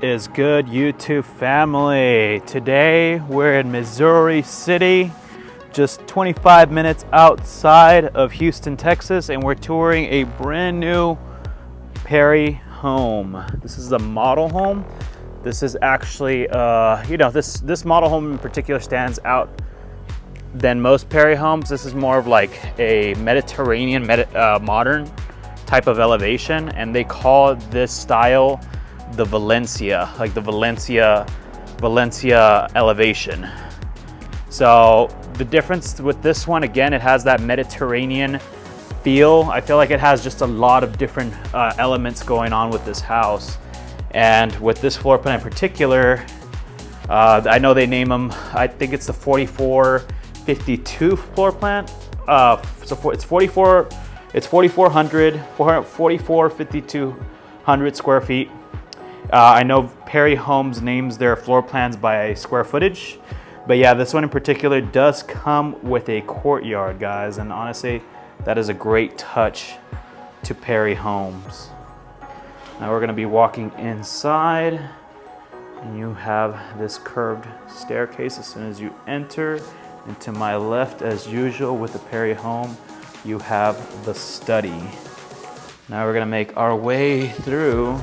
is good, YouTube family? Today we're in Missouri City, just 25 minutes outside of Houston, Texas, and we're touring a brand new Perry home. This is a model home. This is actually, this model home in particular stands out than most Perry homes. This is more of like a Mediterranean, modern type of elevation, and they call this style the Valencia, like the Valencia elevation. So the difference with this one, again, it has that Mediterranean feel. I feel like it has just a lot of different elements going on with this house. And with this floor plan in particular, I know they name them, I think it's the 4452 floor plan. It's 4,452 square feet. I know Perry Homes names their floor plans by square footage, but yeah, this one in particular does come with a courtyard, guys, and honestly, that is a great touch to Perry Homes. Now we're gonna be walking inside, and you have this curved staircase as soon as you enter. And to my left, as usual with the Perry home, you have the study. Now we're gonna make our way through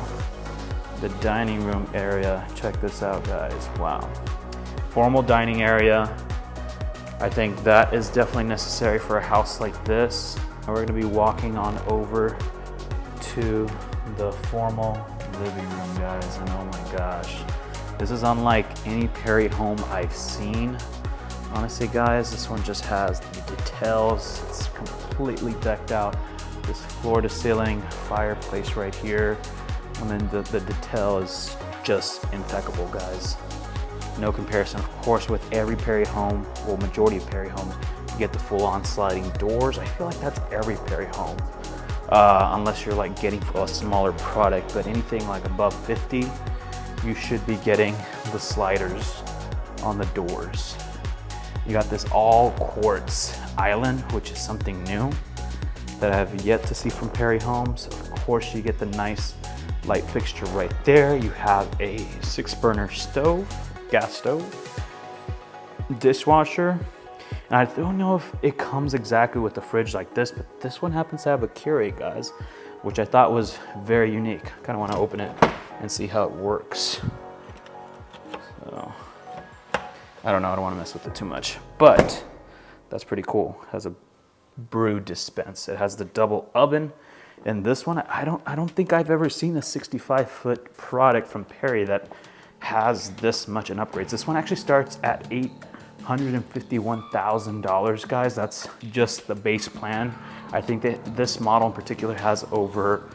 the dining room area. Check this out, guys. Wow. Formal dining area. I think that is definitely necessary for a house like this. Now we're gonna be walking on over to the formal living room, guys, and oh my gosh, this is unlike any Perry home I've seen. Honestly, guys, this one just has the details. It's completely decked out. This floor to ceiling fireplace right here. And then the detail is just impeccable, guys. No comparison, of course, with every Perry home, well, majority of Perry homes, you get the full-on sliding doors. I feel like that's every Perry home, unless you're like getting a smaller product, but anything like above 50, you should be getting the sliders on the doors. You got this all quartz island, which is something new that I have yet to see from Perry Homes. Of course, you get the nice light fixture right there. You have a 6-burner stove, gas stove, dishwasher. And I don't know if it comes exactly with the fridge like this, but this one happens to have a Keurig, guys, which I thought was very unique. Kind of want to open it and see how it works. So, I don't know, I don't want to mess with it too much, but that's pretty cool. It has a brew dispense. It has the double oven. And this one, I don't think I've ever seen a 65-foot product from Perry that has this much in upgrades. This one actually starts at $851,000, guys. That's just the base plan. I think that this model in particular has over,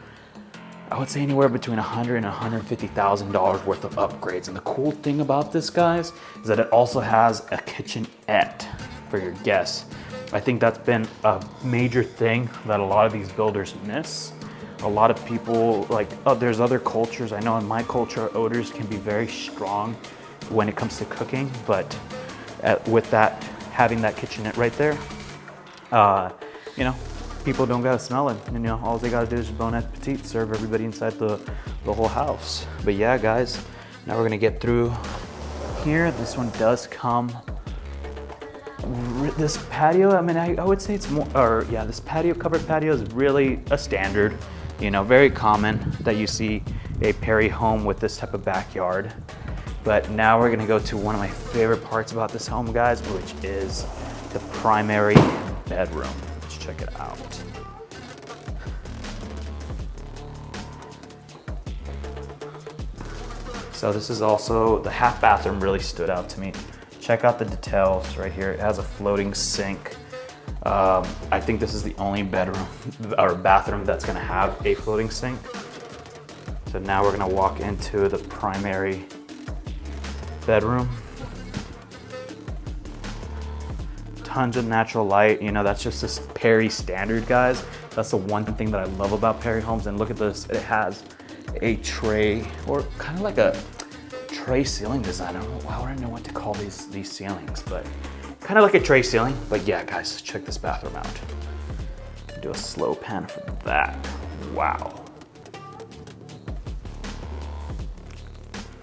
I would say anywhere between $100,000 and $150,000 worth of upgrades. And the cool thing about this, guys, is that it also has a kitchenette for your guests. I think that's been a major thing that a lot of these builders miss. A lot of people, like, there's other cultures. I know in my culture, odors can be very strong when it comes to cooking, but with that, having that kitchenette right there, people don't gotta smell it. And, all they gotta do is bon appetit, serve everybody inside the whole house. But yeah, guys, now we're gonna get through here. This one does come. This patio, I mean, I would say it's more, this covered patio is really a standard, very common that you see a Perry home with this type of backyard. But now we're gonna go to one of my favorite parts about this home, guys, which is the primary bedroom. Let's check it out. So this is also, the half bathroom really stood out to me. Check out the details right here. It has a floating sink. I think this is the only bedroom or bathroom that's gonna have a floating sink. So now we're gonna walk into the primary bedroom. Tons of natural light. That's just this Perry standard, guys. That's the one thing that I love about Perry Homes. And look at this. It has a tray, or kind of like a tray ceiling design. I don't know what to call these ceilings, but kind of like a tray ceiling. But yeah, guys, check this bathroom out. Do a slow pan for that. Wow.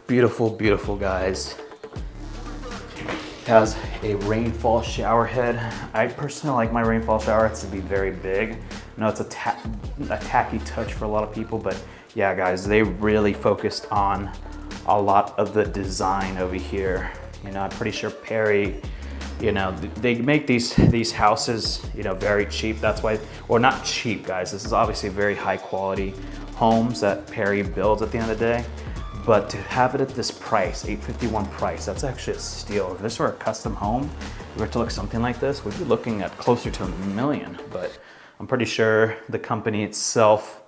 beautiful, beautiful, guys. It has a rainfall shower head. I personally like my rainfall shower heads to be very big. I know it's a tacky touch for a lot of people, but yeah, guys, they really focused on a lot of the design over here. You know, I'm pretty sure Perry, you know, they make these houses, you know, very cheap. That's why, or not cheap, guys. This is obviously very high quality homes that Perry builds at the end of the day. But to have it at this price, $851 price, that's actually a steal. If this were a custom home, if we were to look something like this, we'd be looking at closer to $1 million. But I'm pretty sure the company itself,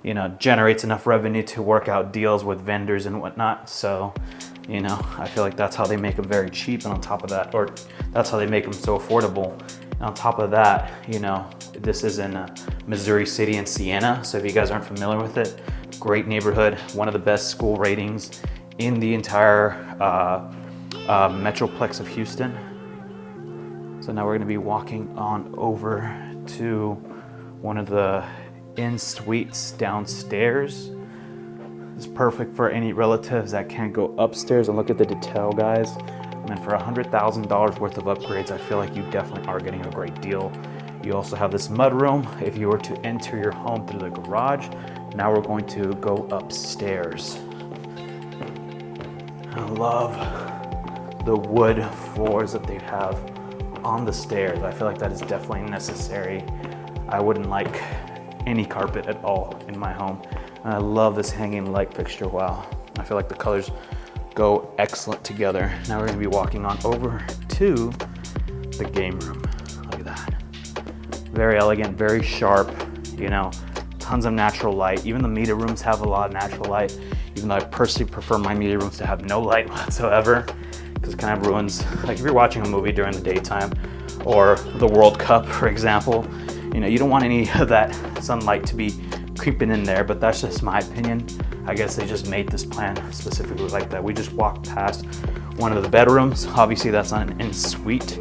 you know, generates enough revenue to work out deals with vendors and whatnot. So, you know, I feel like that's how they make them very cheap. And on top of that, or that's how they make them so affordable. And on top of that, you know, this is in Missouri City and Siena. So if you guys aren't familiar with it, great neighborhood, one of the best school ratings in the entire Metroplex of Houston. So now we're gonna be walking on over to one of the in-suites downstairs. It's perfect for any relatives that can't go upstairs. And look at the detail, guys. I mean, for $100,000 worth of upgrades, I feel like you definitely are getting a great deal. You also have this mudroom. If you were to enter your home through the garage, now we're going to go upstairs. I love the wood floors that they have on the stairs. I feel like that is definitely necessary. I wouldn't like any carpet at all in my home. And I love this hanging light fixture. Wow. I feel like the colors go excellent together. Now we're gonna be walking on over to the game room. Look at that. Very elegant, very sharp, you know, tons of natural light. Even the media rooms have a lot of natural light, even though I personally prefer my media rooms to have no light whatsoever, because it kind of ruins, like if you're watching a movie during the daytime or the World Cup, for example, you know, you don't want any of that sunlight to be creeping in there, but that's just my opinion. I guess they just made this plan specifically like that. We just walked past one of the bedrooms. Obviously that's not an en-suite,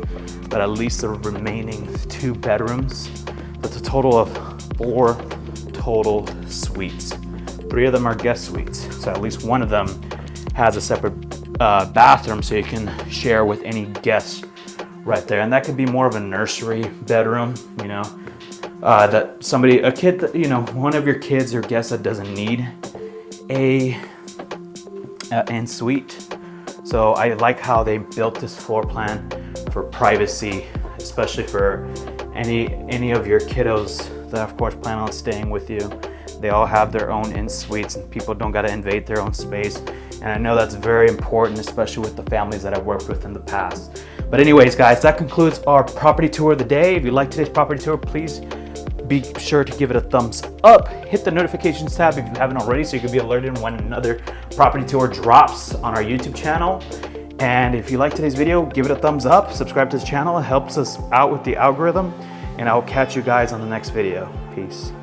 but at least the remaining 2 bedrooms. That's a total of 4 total suites. 3 of them are guest suites. So at least one of them has a separate bathroom so you can share with any guests right there. And that could be more of a nursery bedroom, you know, that somebody, a kid, that, you know, one of your kids or guests that doesn't need a en-suite. So I like how they built this floor plan for privacy, especially for any of your kiddos that of course plan on staying with you. They all have their own en-suites and people don't gotta invade their own space. And I know that's very important, especially with the families that I've worked with in the past. But anyways, guys, that concludes our property tour of the day. If you like today's property tour, please be sure to give it a thumbs up. Hit the notifications tab if you haven't already so you can be alerted when another property tour drops on our YouTube channel. And if you like today's video, give it a thumbs up, subscribe to this channel. It helps us out with the algorithm. And I'll catch you guys on the next video. Peace.